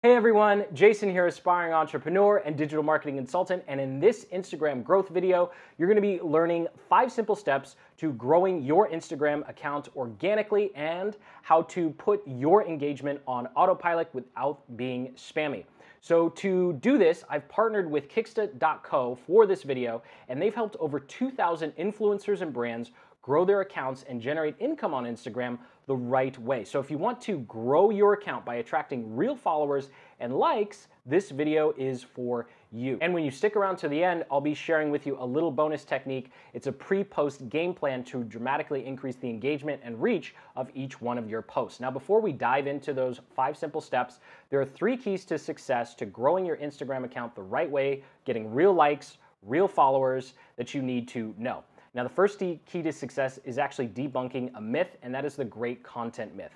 Hey everyone, Jason here, aspiring entrepreneur and digital marketing consultant, and in this Instagram growth video, you're going to be learning 5 simple steps to growing your Instagram account organically and how to put your engagement on autopilot without being spammy. So to do this, I've partnered with Kicksta.co for this video, and they've helped over 2,000 influencers and brands grow their accounts and generate income on Instagram the right way. So if you want to grow your account by attracting real followers and likes, this video is for you. And when you stick around to the end, I'll be sharing with you a little bonus technique. It's a pre-post game plan to dramatically increase the engagement and reach of each one of your posts. Now, before we dive into those 5 simple steps, there are 3 keys to success to growing your Instagram account the right way, getting real likes, real followers that you need to know. Now, the first key to success is actually debunking a myth, and that is the great content myth.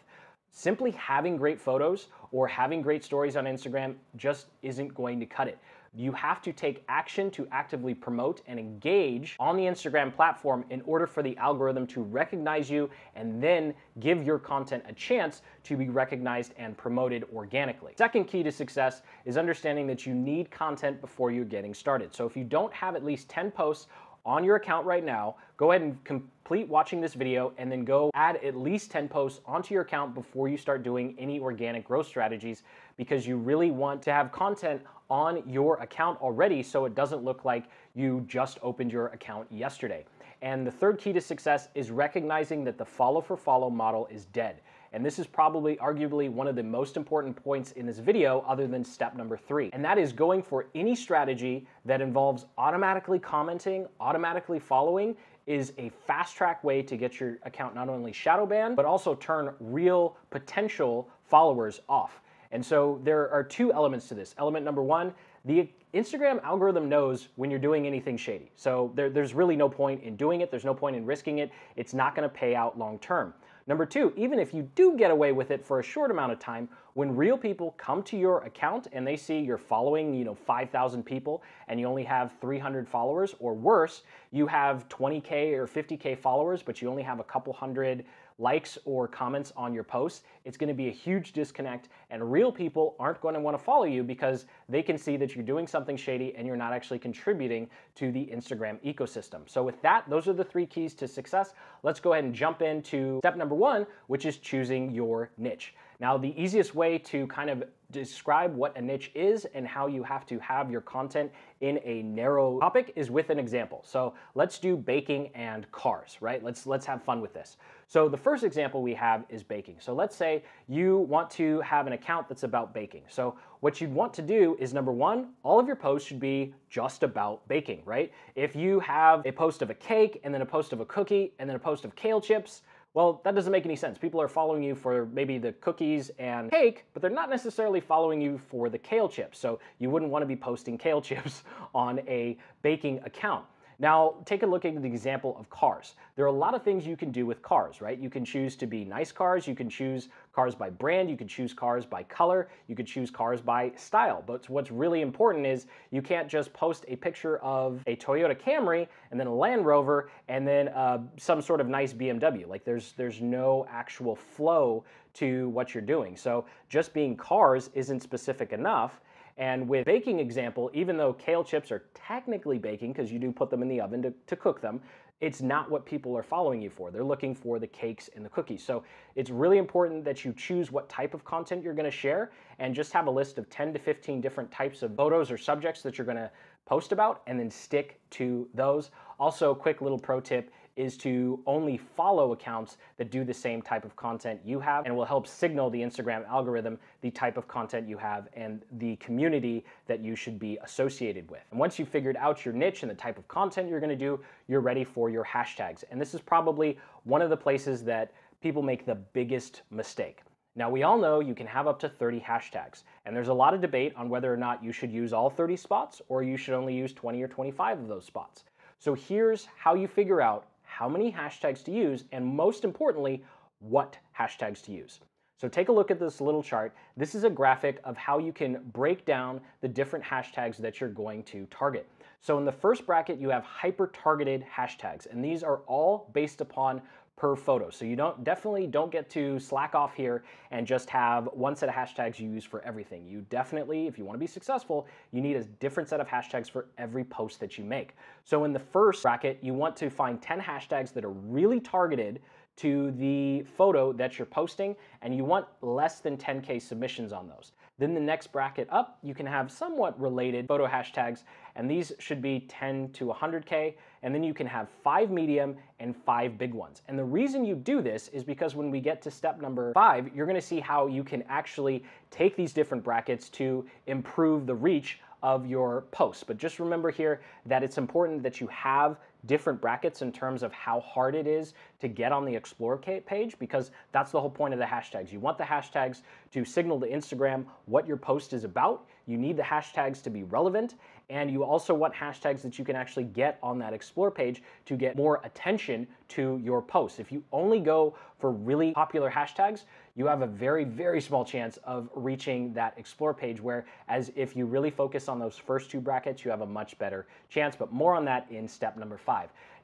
Simply having great photos or having great stories on Instagram just isn't going to cut it. You have to take action to actively promote and engage on the Instagram platform in order for the algorithm to recognize you and then give your content a chance to be recognized and promoted organically. Second key to success is understanding that you need content before you're getting started. So if you don't have at least 10 posts on your account right now, go ahead and complete watching this video and then go add at least 10 posts onto your account before you start doing any organic growth strategies, because you really want to have content on your account already so it doesn't look like you just opened your account yesterday. And the third key to success is recognizing that the follow for follow model is dead. And this is probably arguably one of the most important points in this video other than step number 3. And that is going for any strategy that involves automatically commenting, automatically following is a fast track way to get your account not only shadow banned, but also turn real potential followers off. And so there are 2 elements to this. Element number 1, the Instagram algorithm knows when you're doing anything shady. So there's really no point in doing it. There's no point in risking it. It's not going to pay out long term. Number 2, even if you do get away with it for a short amount of time, when real people come to your account and they see you're following, 5,000 people and you only have 300 followers, or worse, you have 20K or 50K followers, but you only have a couple hundred likes or comments on your posts, it's going to be a huge disconnect, and real people aren't going to want to follow you because they can see that you're doing something shady and you're not actually contributing to the Instagram ecosystem. So with that, those are the 3 keys to success. Let's go ahead and jump into step number 1, which is choosing your niche. Now, the easiest way to kind of describe what a niche is and how you have to have your content in a narrow topic is with an example. So let's do baking and cars, right? Let's have fun with this. So the first example we have is baking. So let's say you want to have an account that's about baking. So what you'd want to do is, number 1, all of your posts should be just about baking, right? If you have a post of a cake and then a post of a cookie and then a post of kale chips, well, that doesn't make any sense. People are following you for maybe the cookies and cake, but they're not necessarily following you for the kale chips. So you wouldn't want to be posting kale chips on a baking account. Now, take a look at the example of cars. There are a lot of things you can do with cars, right? You can choose to be nice cars, you can choose cars by brand, you can choose cars by color, you could choose cars by style. But what's really important is you can't just post a picture of a Toyota Camry and then a Land Rover and then some sort of nice BMW. Like there's no actual flow to what you're doing. So just being cars isn't specific enough. And with baking example, even though kale chips are technically baking because you do put them in the oven to cook them, it's not what people are following you for. They're looking for the cakes and the cookies. So it's really important that you choose what type of content you're going to share and just have a list of 10 to 15 different types of photos or subjects that you're going to post about and then stick to those. Also, quick little pro tip is to only follow accounts that do the same type of content you have, and will help signal the Instagram algorithm the type of content you have and the community that you should be associated with. And once you've figured out your niche and the type of content you're going to do, you're ready for your hashtags. And this is probably one of the places that people make the biggest mistake. Now, we all know you can have up to 30 hashtags, and there's a lot of debate on whether or not you should use all 30 spots or you should only use 20 or 25 of those spots. So here's how you figure out how many hashtags to use, and most importantly, what hashtags to use. So take a look at this little chart. This is a graphic of how you can break down the different hashtags that you're going to target. So in the first bracket, you have hyper-targeted hashtags, and these are all based upon per photo. So you definitely don't get to slack off here and just have one set of hashtags you use for everything. You definitely, if you want to be successful, you need a different set of hashtags for every post that you make. So in the first bracket, you want to find 10 hashtags that are really targeted to the photo that you're posting, and you want less than 10K submissions on those. Then the next bracket up, you can have somewhat related photo hashtags, and these should be 10 to 100K, and then you can have 5 medium and 5 big ones. And the reason you do this is because when we get to step number 5, you're gonna see how you can actually take these different brackets to improve the reach of your posts. But just remember here that it's important that you have different brackets in terms of how hard it is to get on the Explore page, because that's the whole point of the hashtags. You want the hashtags to signal to Instagram what your post is about. You need the hashtags to be relevant, and you also want hashtags that you can actually get on that Explore page to get more attention to your posts. If you only go for really popular hashtags, you have a very, very small chance of reaching that Explore page, whereas if you really focus on those first 2 brackets, you have a much better chance, but more on that in step number 5.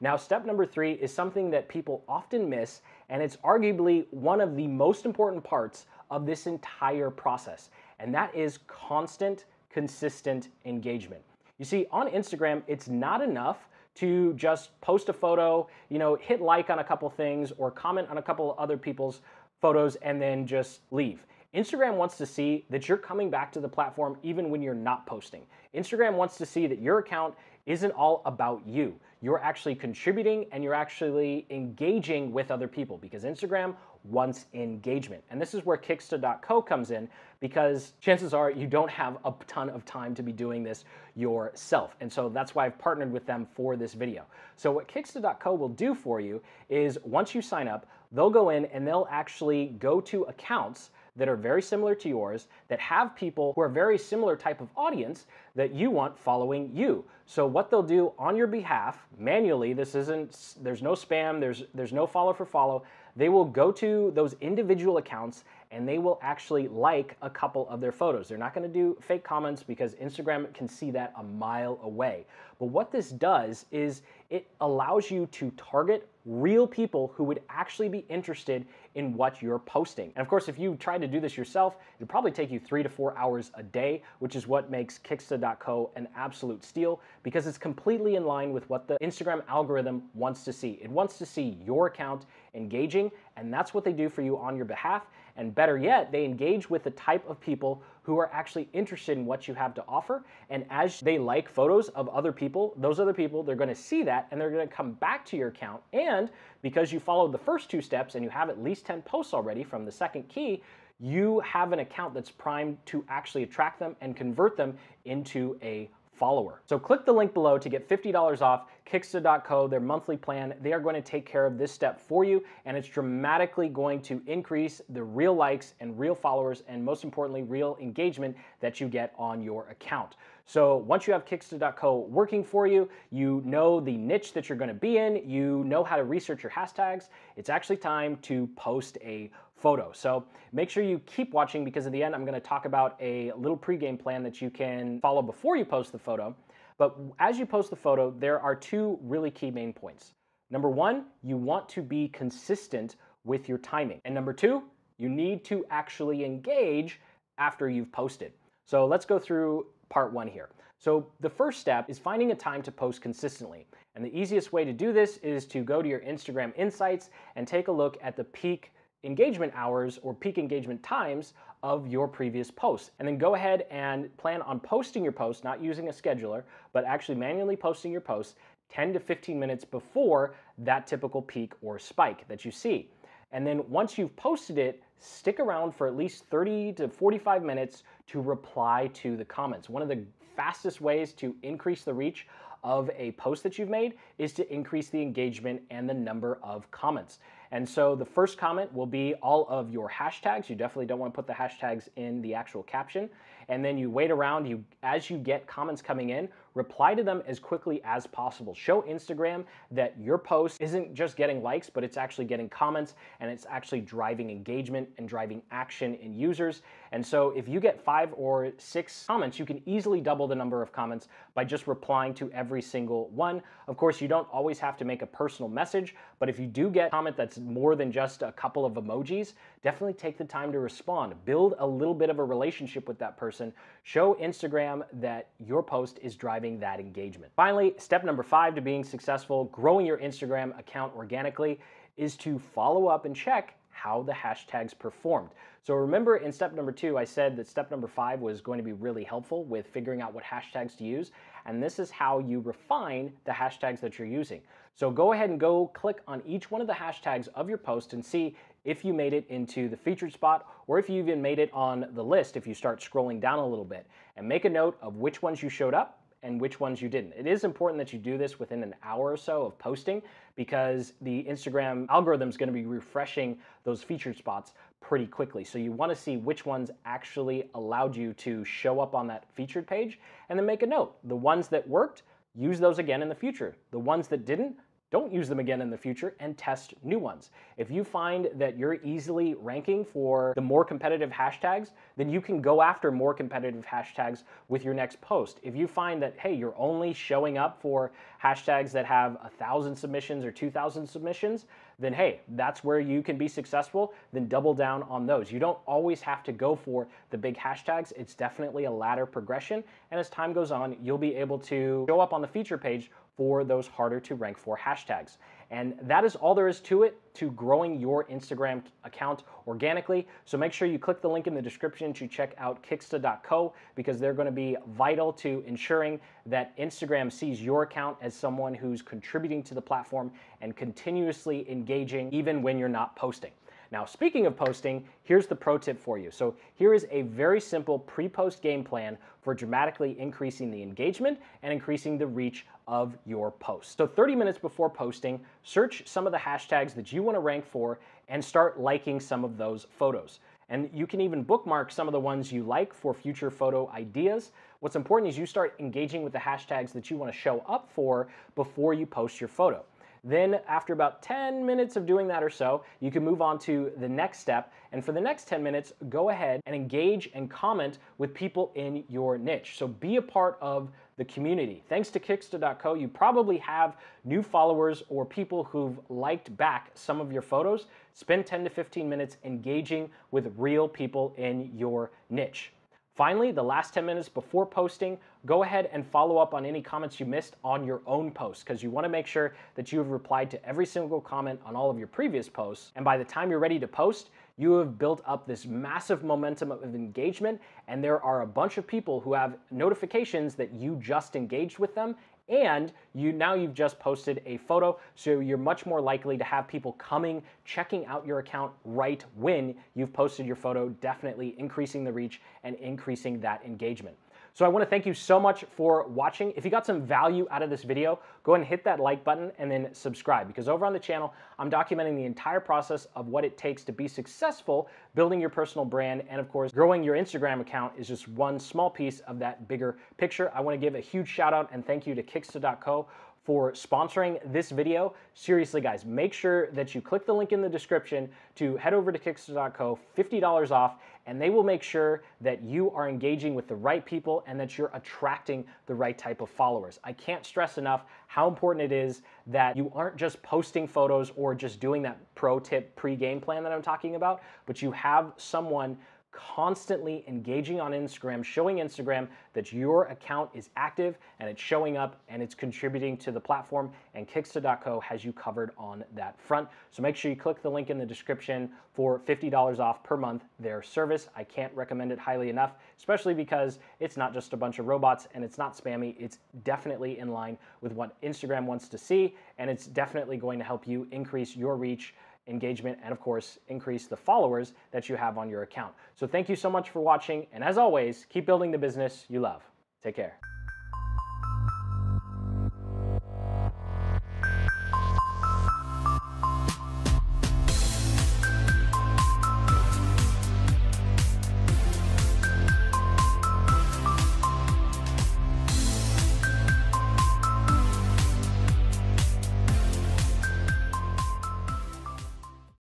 Now, step number 3 is something that people often miss, and it's arguably one of the most important parts of this entire process, and that is constant, consistent engagement. You see, on Instagram, it's not enough to just post a photo, hit like on a couple things or comment on a couple other people's photos and then just leave. Instagram wants to see that you're coming back to the platform even when you're not posting. Instagram wants to see that your account isn't all about you. You're actually contributing and you're actually engaging with other people, because Instagram wants engagement. And this is where Kicksta.co comes in, because chances are you don't have a ton of time to be doing this yourself. And so that's why I've partnered with them for this video. So what Kicksta.co will do for you is, once you sign up, they'll go in and they'll actually go to accounts that are very similar to yours, that have people who are very similar type of audience that you want following you. So what they'll do on your behalf, manually, there's no spam, there's no follow for follow, they will go to those individual accounts and they will actually like a couple of their photos. They're not gonna do fake comments because Instagram can see that a mile away. But what this does is it allows you to target real people who would actually be interested in what you're posting. And of course, if you try to do this yourself, it'll probably take you 3 to 4 hours a day, which is what makes Kicksta.co an absolute steal, because it's completely in line with what the Instagram algorithm wants to see. It wants to see your account engaging, and that's what they do for you on your behalf. And better yet, they engage with the type of people who are actually interested in what you have to offer. And as they like photos of other people, those other people, they're gonna see that and they're gonna come back to your account. And because you followed the first 2 steps and you have at least 10 posts already from the second key, you have an account that's primed to actually attract them and convert them into a follower. So click the link below to get $50 off Kicksta.co, their monthly plan. They are going to take care of this step for you, and it's dramatically going to increase the real likes and real followers, and most importantly, real engagement that you get on your account. So once you have Kicksta.co working for you, you know the niche that you're going to be in, you know how to research your hashtags, it's actually time to post a photo. So make sure you keep watching, because at the end I'm going to talk about a little pregame plan that you can follow before you post the photo. But as you post the photo, there are 2 really key main points. Number 1, you want to be consistent with your timing. And number 2, you need to actually engage after you've posted. So let's go through part 1 here. So the first step is finding a time to post consistently. And the easiest way to do this is to go to your Instagram Insights and take a look at the peak engagement hours or peak engagement times of your previous posts. And then go ahead and plan on posting your post, not using a scheduler, but actually manually posting your posts 10 to 15 minutes before that typical peak or spike that you see. And then once you've posted it, stick around for at least 30 to 45 minutes to reply to the comments. One of the fastest ways to increase the reach of a post that you've made is to increase the engagement and the number of comments. And so the first comment will be all of your hashtags. You definitely don't want to put the hashtags in the actual caption. And then you wait around, as you get comments coming in, reply to them as quickly as possible. Show Instagram that your post isn't just getting likes, but it's actually getting comments, and it's actually driving engagement and driving action in users. And so if you get 5 or 6 comments, you can easily double the number of comments by just replying to every single one. Of course, you don't always have to make a personal message, but if you do get a comment that's more than just a couple of emojis, definitely take the time to respond. Build a little bit of a relationship with that person. Show Instagram that your post is driving that engagement. Finally, step number 5 to being successful, growing your Instagram account organically, is to follow up and check how the hashtags performed. So remember in step number 2, I said that step number 5 was going to be really helpful with figuring out what hashtags to use. And this is how you refine the hashtags that you're using. So go ahead and go click on each one of the hashtags of your post and see if you made it into the featured spot, or if you even made it on the list if you start scrolling down a little bit. And make a note of which ones you showed up and which ones you didn't. It is important that you do this within an hour or so of posting, because the Instagram algorithm is going to be refreshing those featured spots pretty quickly. So you want to see which ones actually allowed you to show up on that featured page, and then make a note. The ones that worked, use those again in the future. The ones that didn't, don't use them again in the future, and test new ones. If you find that you're easily ranking for the more competitive hashtags, then you can go after more competitive hashtags with your next post. If you find that, hey, you're only showing up for hashtags that have 1,000 submissions or 2,000 submissions, then hey, that's where you can be successful. Then double down on those. You don't always have to go for the big hashtags. It's definitely a ladder progression, and as time goes on, you'll be able to show up on the feature page for those harder to rank for hashtags. And that is all there is to it, to growing your Instagram account organically. So make sure you click the link in the description to check out Kicksta.co, because they're going to be vital to ensuring that Instagram sees your account as someone who's contributing to the platform and continuously engaging even when you're not posting. Now, speaking of posting, here's the pro tip for you. So here is a very simple pre-post game plan for dramatically increasing the engagement and increasing the reach of your post. So 30 minutes before posting, search some of the hashtags that you want to rank for and start liking some of those photos. And you can even bookmark some of the ones you like for future photo ideas. What's important is you start engaging with the hashtags that you want to show up for before you post your photo. Then after about 10 minutes of doing that or so, you can move on to the next step. And for the next 10 minutes, go ahead and engage and comment with people in your niche. So be a part of the community. Thanks to Kicksta.co, you probably have new followers or people who've liked back some of your photos. Spend 10 to 15 minutes engaging with real people in your niche. Finally, the last 10 minutes before posting, go ahead and follow up on any comments you missed on your own post, because you want to make sure that you have replied to every single comment on all of your previous posts. And by the time you're ready to post, you have built up this massive momentum of engagement, and there are a bunch of people who have notifications that you just engaged with them, and you've just posted a photo, so you're much more likely to have people coming, checking out your account right when you've posted your photo, definitely increasing the reach and increasing that engagement. So I want to thank you so much for watching. If you got some value out of this video, go ahead and hit that like button and then subscribe, because over on the channel, I'm documenting the entire process of what it takes to be successful building your personal brand. And of course, growing your Instagram account is just one small piece of that bigger picture. I want to give a huge shout out and thank you to Kicksta.co for sponsoring this video. Seriously, guys, make sure that you click the link in the description to head over to Kicksta.co, $50 off, and they will make sure that you are engaging with the right people and that you're attracting the right type of followers. I can't stress enough how important it is that you aren't just posting photos or just doing that pro tip pre-game plan that I'm talking about, but you have someone constantly engaging on Instagram, showing Instagram that your account is active and it's showing up and it's contributing to the platform, and Kicksta.co has you covered on that front. So make sure you click the link in the description for $50 off per month their service. I can't recommend it highly enough, especially because it's not just a bunch of robots and it's not spammy. It's definitely in line with what Instagram wants to see, and it's definitely going to help you increase your reach, engagement, and of course, increase the followers that you have on your account. So thank you so much for watching, and as always, keep building the business you love. Take care.